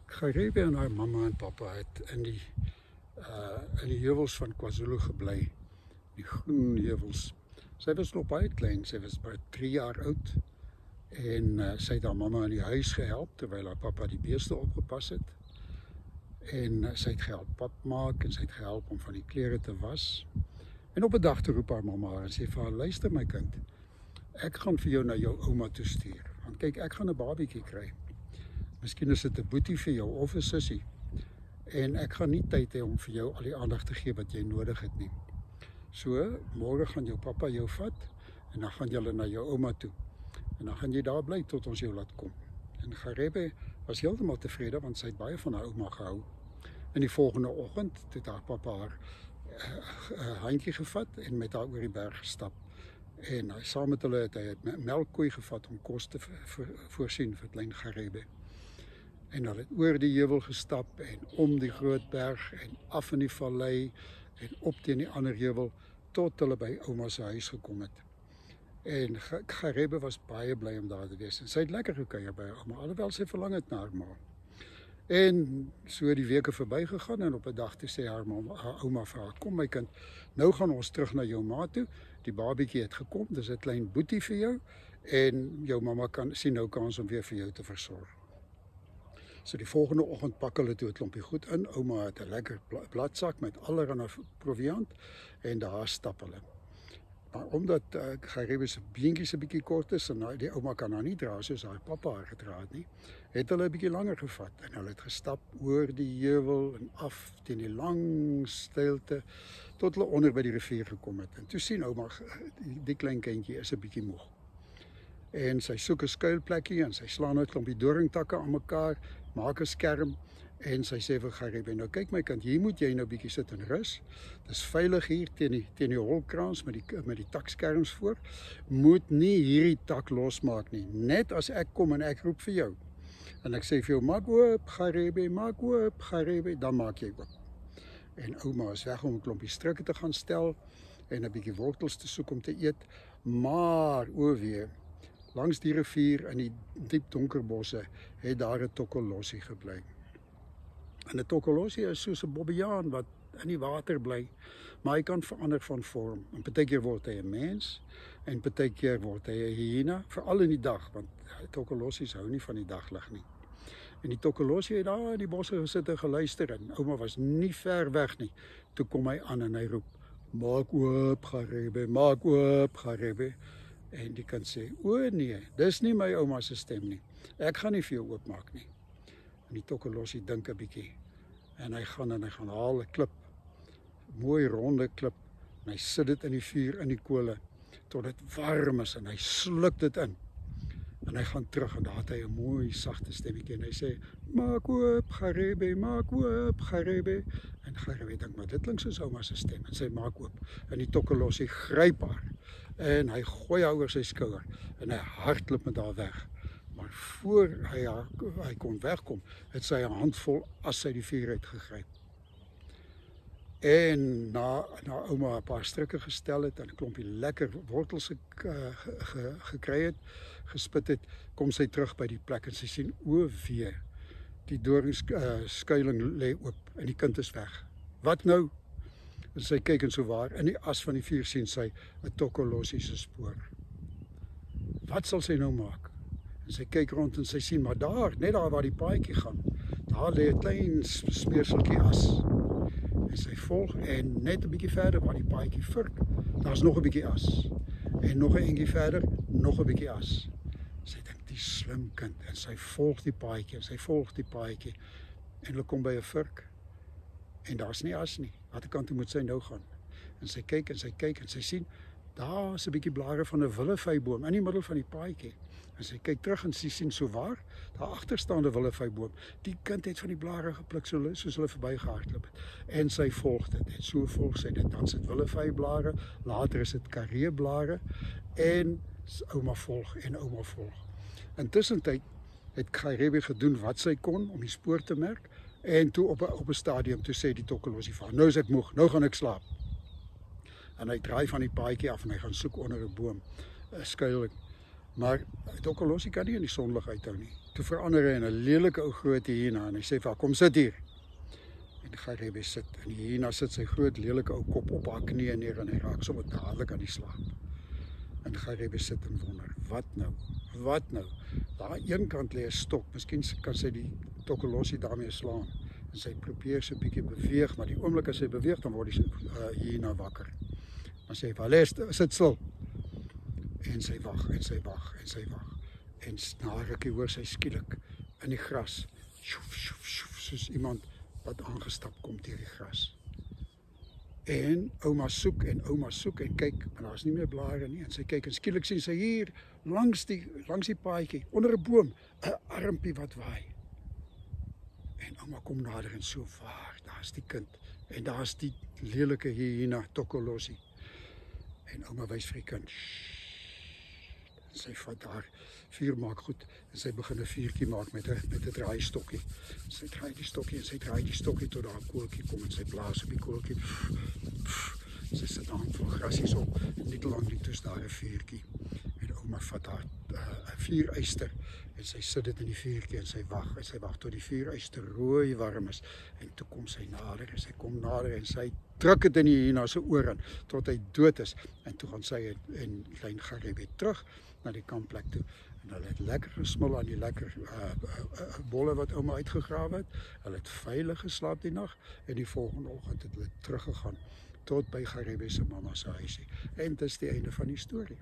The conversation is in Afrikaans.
Garebe en haar mamma en pappa het in die heuwels van KwaZulu gebly, die groen heuwels. Sy was nog baie klein, sy was by 3 jaar oud en sy het haar mamma in die huis gehelp terwyl haar pappa die beeste opgepas het. En sy het gehelp pap maak en sy het gehelp om van die klere te was. En op 'n dag toe roep haar mamma haar en sê vir haar: "Luister my kind, ek gaan vir jou na jou ouma toe stuur. Want kyk, ek gaan 'n babietjie kry. Miskien is dit 'n boetie vir jou of 'n sussie. En ek gaan nie tyd hê om vir jou al die aandag te gee wat jy nodig het nie. So, môre gaan jou pappa jou vat en dan gaan julle na jou ouma toe. En dan gaan jy daar bly tot ons jou laat kom." En Garebe was heeltemal tevrede want sy het baie van haar ouma gehou. In die volgende oggend het haar pappa haar handjie gevat en met haar oor die berg gestap. En saam met hulle het hy 'n melkkoei gevat om kos te voorsien vir klein Garebe. En hulle het oor die heuwel gestap en om die groot berg en af in die vallei en op teen die ander heuwel tot hulle by ouma se huis gekom het. En Garebe was baie bly om daar te wees. En sy het lekker gekuier by ouma, alhoewel sy verlang het na haar ma. En so die weke verby gegaan en op 'n dag toe sê haar ouma vir haar: "Kom my kind, nou gaan ons terug na jou ma toe. Die babietjie het gekom, dis 'n klein boetie vir jou en jou mamma kan sien nou kans om weer vir jou te versorg." So die volgende oggend pak hulle toe 'n klompie goed in. Ouma het 'n lekker bladsak met allerlei proviant en daar stap hulle. Maar omdat Garebe se beentjies 'n bietjie kort is en die ouma kan haar nie dra soos haar pappa haar gedra het nie, het hulle 'n bietjie langer gevat en hulle het gestap oor die heuwel en af teen die lang steilte tot hulle onder by die rivier gekom het. En toe sien ouma die klein kindjie is 'n bietjie moeg. En sy soek 'n skuilplekkie en sy slaan 'n klompie doringtakke aan mekaar, maak 'n skerm en sy sê vir Garebe: "Nou kyk my kind, hier moet jy nou bietjie sit en rus. Dis veilig hier teen die holkraans met die takskerms voor. Moet nie hierdie tak losmaak nie. Net as ek kom en ek roep vir jou en ek sê vir jou: maak oop Garebe, maak oop Garebe, dan maak jy oop." En ouma is weg om 'n klompie strikke te gaan stel en 'n bietjie wortels te soek om te eet, maar o wee, langs die rivier in die diep donker bosse het daar 'n tokkelossie gebly. En 'n tokkelossie is soos 'n bobbejaan wat in die water bly, maar hy kan verander van vorm. En partykeer word hy 'n mens en partykeer word hy 'n hyena, veral in die dag, want tokkelossies hou nie van die daglig nie. En die tokkelossie het daar in die bosse gesit en geluister en ouma was nie ver weg nie. Toe kom hy aan en hy roep: "Maak oop Garebe, maak oop Garebe." En die kind sê: "O nee, dis nie my ouma se stem nie. Ek gaan nie vir jou oopmaak nie." En die tokkelossie dink 'n bietjie en hy gaan haal 'n klip, mooi ronde klip, en hy sit dit in die vuur in die kole tot dit warm is en hy sluk dit in. En hy gaan terug en daar het hy 'n mooi sagte stemmetjie en hy sê: "Maak oop Garebe, maak oop Garebe." En Garebe dink: "Maar dit klink soos ouma se stem." En sy maak oop en die tokkelossie gryp haar en hy gooi haar oor sy skouer en hy hardloop met haar weg. Maar voor hy kon wegkom, het sy 'n handvol as uit die vuur uit gegryp. En na ouma 'n paar strikke gestel het en 'n klompie lekker wortels gekry het, gespit het, kom sy terug by die plek en sy sien: o wee, die doringskuiling lê oop en die kind is weg. Wat nou? En sy kyk en sowaar in die as van die vuur sien sy 'n tokkelossie se spoor. Wat sal sy nou maak? En sy kyk rond en sy sien, maar net daar waar die paadjie gaan, daar lê 'n klein smeerseltjie as. En sy volg en net 'n bietjie verder waar die paadjie vurk, daar's nog 'n bietjie as. En nog 'n entjie verder, nog 'n bietjie as. Sy dink: die slim kind, en sy volg die paadjie en sy volg die paadjie en hulle kom by 'n vurk en daar's nie as nie. Watter kant toe moet sy nou gaan? En sy kyk en sy kyk en sy sien daar's 'n bietjie blare van 'n willevyboom in die middel van die paadjie. En sy kyk terug en sy sien sowaar daar agter staan 'n willevyboom. Die kind het van die blare gepluk soos hulle verbygehardloop het. En sy volg dit en so volg sy dit. Dan sit willevyblare, later is dit kareeblare en ouma volg en ouma volg. Intussen tyd het Garebe gedoen wat sy kon om die spoor te merk en toe op 'n stadium toe sê die tokkelossie vir haar: "Nou is ek moeg, nou gaan ek slaap." En hy draai van die paadjie af en hy gaan soek onder 'n boom, 'n skuiling. Maar die tokkelossie kan nie in die sonlig uithou nie. Toe verander hy in 'n lelike ou groot hyena en hy sê vir haar, kom sit hier. En Garebe sit, en die hyena sit sy groot lelike ou kop op haar knieë neer en hy raak sommer dadelik aan die slaap. En Garebe sit en wonder, wat nou? Wat nou? Daar een kant lê 'n stok, miskien kan sy die Tokolossie daarmee slaan. En sy probeer so 'n bietjie beweeg, maar die oomblik as sy beweeg, dan word die hyena wakker. Dan sê hy, Valles, sit stil. En sy wag, en sy wag, en sy wag. En na 'n rukkie hoor sy skielik in die gras, sjoef, sjoef, sjoef, soos iemand wat aangestap kom deur die gras. En ouma soek en kyk, maar daar's nie meer blare nie. En sy kyk en skielik sien sy hier langs die paadjie onder 'n boom 'n armpie wat waai. En ouma kom nader en so waar, daar's die kind en daar's die lelike hyena Tokolossie. En ouma wys vir die kind. En sy vat daar vuur maak goed en sy begin 'n vuurtjie maak met 'n draaistokkie. Sy draai die stokkie en sy draai die stokkie tot daar 'n koeltjie kom en sy blaas op die koeltjie. Sy sit daar vol grasies op en nie te lank nie toe is daar 'n vuurtjie. En ouma vat haar 'n vuuryster en sy sit dit in die vuurtjie en sy wag tot die vuuryster rooi warm is. En toe kom sy nader en sy kom nader en sy druk dit in die hyena se oor in tot hy dood is. En toe gaan sy en klein Garebe terug na die kampplek toe. En hulle het lekker gesmil aan die lekker bolle wat ouma uitgegrawe het. Hulle het veilig geslaap die nag en die volgende oggend het hulle teruggegaan tot by Garebe se mamma se huisie. En dit is die einde van die storie.